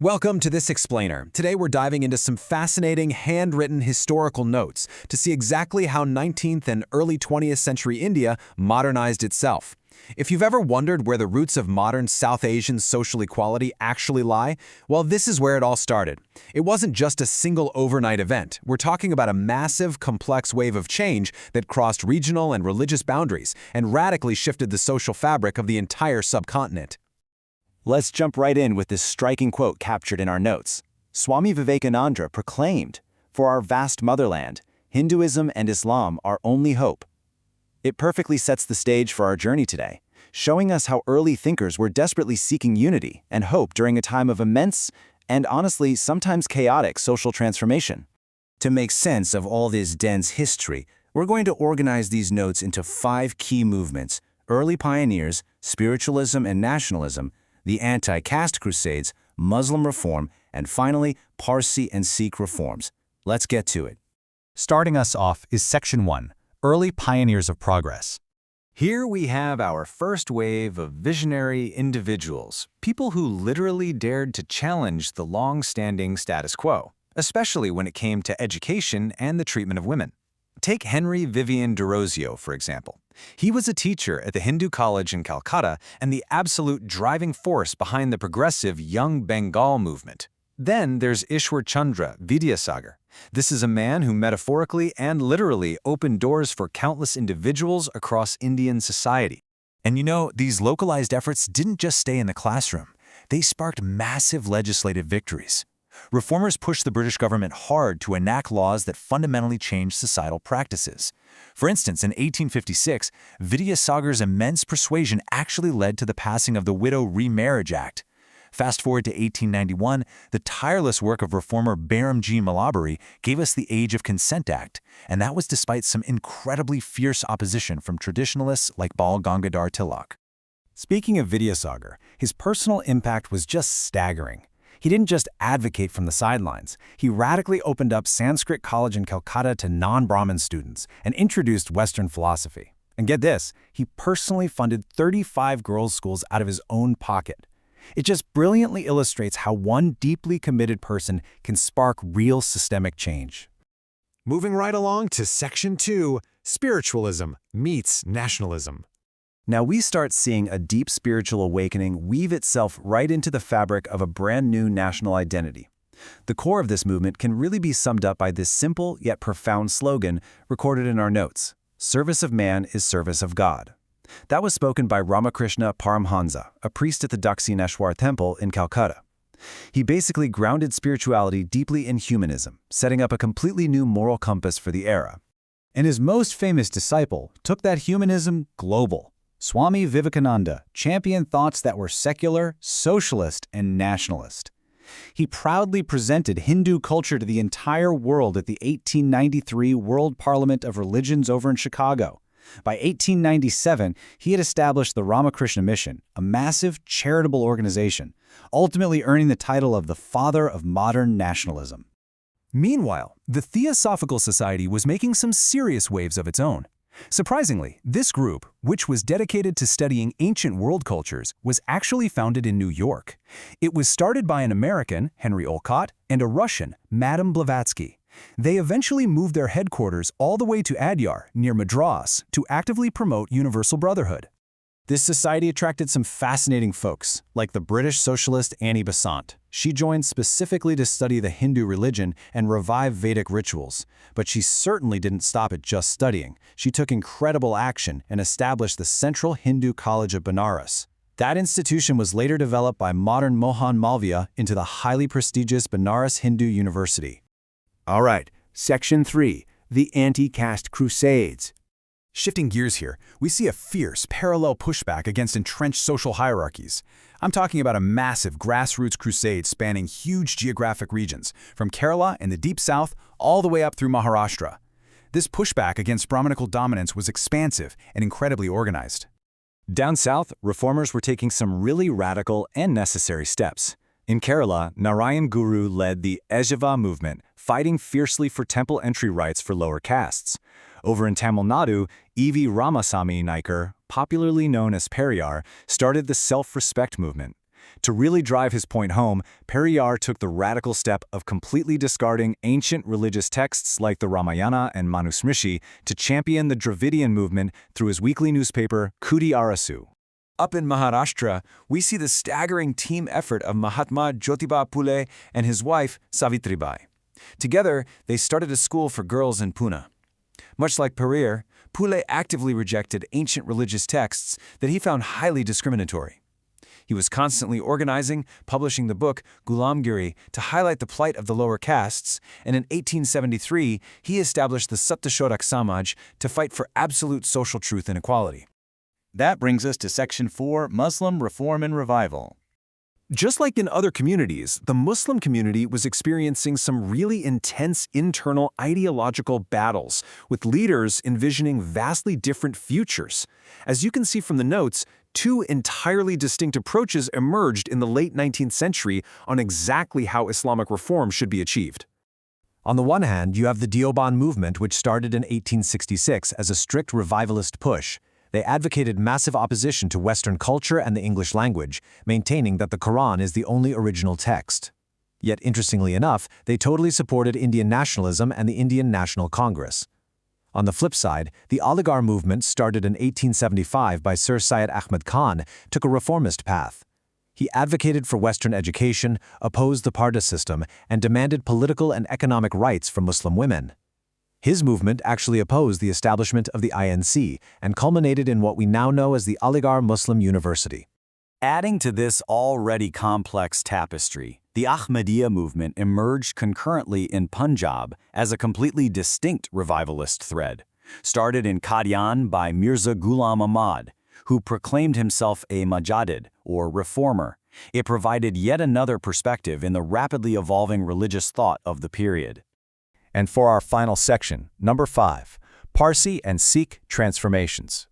Welcome to this explainer. Today we're diving into some fascinating handwritten historical notes to see exactly how 19th and early 20th century India modernized itself. If you've ever wondered where the roots of modern South Asian social equality actually lie, well, this is where it all started. It wasn't just a single overnight event. We're talking about a massive, complex wave of change that crossed regional and religious boundaries and radically shifted the social fabric of the entire subcontinent. Let's jump right in with this striking quote captured in our notes. Swami Vivekananda proclaimed, "For our vast motherland, Hinduism and Islam are only hope." It perfectly sets the stage for our journey today, showing us how early thinkers were desperately seeking unity and hope during a time of immense and honestly sometimes chaotic social transformation. To make sense of all this dense history, we're going to organize these notes into 5 key movements: early pioneers, spiritualism and nationalism, the anti-caste crusades, Muslim reform, and finally, Parsi and Sikh reforms. Let's get to it. Starting us off is Section 1, Early Pioneers of Progress. Here we have our first wave of visionary individuals, people who literally dared to challenge the long-standing status quo, especially when it came to education and the treatment of women. Take Henry Vivian Derozio, for example. He was a teacher at the Hindu College in Calcutta and the absolute driving force behind the progressive Young Bengal movement. Then there's Ishwar Chandra Vidyasagar. This is a man who metaphorically and literally opened doors for countless individuals across Indian society. And you know, these localized efforts didn't just stay in the classroom. They sparked massive legislative victories. Reformers pushed the British government hard to enact laws that fundamentally changed societal practices. For instance, in 1856, Vidyasagar's immense persuasion actually led to the passing of the Widow Remarriage Act. Fast forward to 1891, the tireless work of reformer Baramji Malabari gave us the Age of Consent Act, and that was despite some incredibly fierce opposition from traditionalists like Bal Gangadhar Tilak. Speaking of Vidyasagar, his personal impact was just staggering. He didn't just advocate from the sidelines. He radically opened up Sanskrit College in Calcutta to non-Brahmin students and introduced Western philosophy. And get this, he personally funded 35 girls' schools out of his own pocket. It just brilliantly illustrates how one deeply committed person can spark real systemic change. Moving right along to Section 2, Spiritualism meets Nationalism. Now we start seeing a deep spiritual awakening weave itself right into the fabric of a brand new national identity. The core of this movement can really be summed up by this simple yet profound slogan recorded in our notes: "Service of man is service of God." That was spoken by Ramakrishna Paramhansa, a priest at the Dakshineshwar Temple in Calcutta. He basically grounded spirituality deeply in humanism, setting up a completely new moral compass for the era. And his most famous disciple took that humanism global. Swami Vivekananda championed thoughts that were secular, socialist, and nationalist. He proudly presented Hindu culture to the entire world at the 1893 World Parliament of Religions over in Chicago. By 1897, he had established the Ramakrishna Mission, a massive charitable organization, ultimately earning the title of the father of modern nationalism. Meanwhile, the Theosophical Society was making some serious waves of its own. Surprisingly, this group, which was dedicated to studying ancient world cultures, was actually founded in New York. It was started by an American, Henry Olcott, and a Russian, Madame Blavatsky. They eventually moved their headquarters all the way to Adyar, near Madras, to actively promote universal brotherhood. This society attracted some fascinating folks, like the British socialist Annie Besant. She joined specifically to study the Hindu religion and revive Vedic rituals. But she certainly didn't stop at just studying. She took incredible action and established the Central Hindu College of Benares. That institution was later developed by modern Mohan Malviya into the highly prestigious Benares Hindu University. All right, Section 3, the Anti-Caste Crusades. Shifting gears here, we see a fierce, parallel pushback against entrenched social hierarchies. I'm talking about a massive grassroots crusade spanning huge geographic regions, from Kerala in the deep south all the way up through Maharashtra. This pushback against Brahminical dominance was expansive and incredibly organized. Down south, reformers were taking some really radical and necessary steps. In Kerala, Narayana Guru led the Eshava movement, fighting fiercely for temple entry rights for lower castes. Over in Tamil Nadu, E.V. Ramasamy Naikar, popularly known as Periyar, started the self-respect movement. To really drive his point home, Periyar took the radical step of completely discarding ancient religious texts like the Ramayana and Manusmriti to champion the Dravidian movement through his weekly newspaper, Kudi Arasu. Up in Maharashtra, we see the staggering team effort of Mahatma Jyotiba Phule and his wife, Savitribai. Together, they started a school for girls in Pune. Much like Periyar, Phule actively rejected ancient religious texts that he found highly discriminatory. He was constantly organizing, publishing the book Gulamgiri to highlight the plight of the lower castes, and in 1873 he established the Saptashodak Samaj to fight for absolute social truth and equality. That brings us to Section 4, Muslim Reform and Revival. Just like in other communities, the Muslim community was experiencing some really intense internal ideological battles, with leaders envisioning vastly different futures. As you can see from the notes, two entirely distinct approaches emerged in the late 19th century on exactly how Islamic reform should be achieved. On the one hand, you have the Deoband movement, which started in 1866 as a strict revivalist push. They advocated massive opposition to Western culture and the English language, maintaining that the Quran is the only original text. Yet, interestingly enough, they totally supported Indian nationalism and the Indian National Congress. On the flip side, the Aligarh Movement, started in 1875 by Sir Syed Ahmad Khan, took a reformist path. He advocated for Western education, opposed the Parda system, and demanded political and economic rights for Muslim women. His movement actually opposed the establishment of the INC and culminated in what we now know as the Aligarh Muslim University. Adding to this already complex tapestry, the Ahmadiyya movement emerged concurrently in Punjab as a completely distinct revivalist thread, started in Qadian by Mirza Ghulam Ahmad, who proclaimed himself a Mujaddid, or reformer. It provided yet another perspective in the rapidly evolving religious thought of the period. And for our final section, number 5, Parsi and Sikh transformations.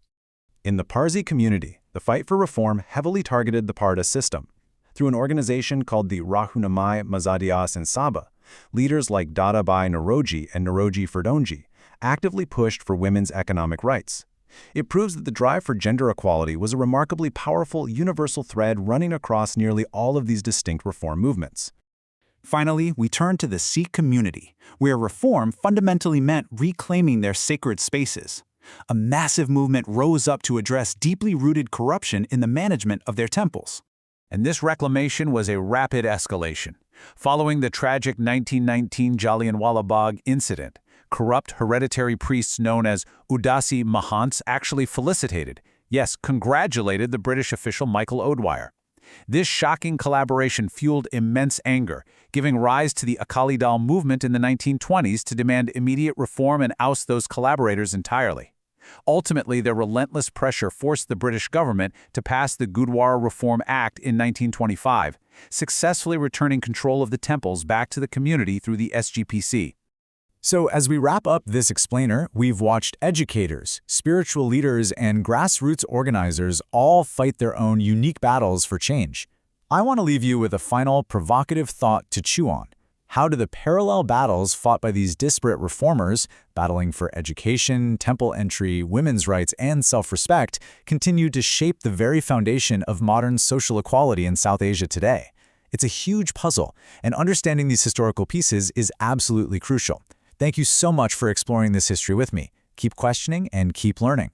In the Parsi community, the fight for reform heavily targeted the Parda system. Through an organization called the Rahunamai Mazadias in Sabha, leaders like Dadabai Naroji and Naroji Ferdonji actively pushed for women's economic rights. It proves that the drive for gender equality was a remarkably powerful universal thread running across nearly all of these distinct reform movements. Finally, we turn to the Sikh community, where reform fundamentally meant reclaiming their sacred spaces. A massive movement rose up to address deeply rooted corruption in the management of their temples. And this reclamation was a rapid escalation. Following the tragic 1919 Jallianwala Bagh incident, corrupt hereditary priests known as Udasi Mahants actually felicitated, yes, congratulated the British official Michael O'Dwyer. This shocking collaboration fueled immense anger, giving rise to the Akali Dal movement in the 1920s to demand immediate reform and oust those collaborators entirely. Ultimately, their relentless pressure forced the British government to pass the Gurdwara Reform Act in 1925, successfully returning control of the temples back to the community through the SGPC. So as we wrap up this explainer, we've watched educators, spiritual leaders, and grassroots organizers all fight their own unique battles for change. I want to leave you with a final provocative thought to chew on. How do the parallel battles fought by these disparate reformers, battling for education, temple entry, women's rights, and self-respect, continue to shape the very foundation of modern social equality in South Asia today? It's a huge puzzle, and understanding these historical pieces is absolutely crucial. Thank you so much for exploring this history with me. Keep questioning and keep learning.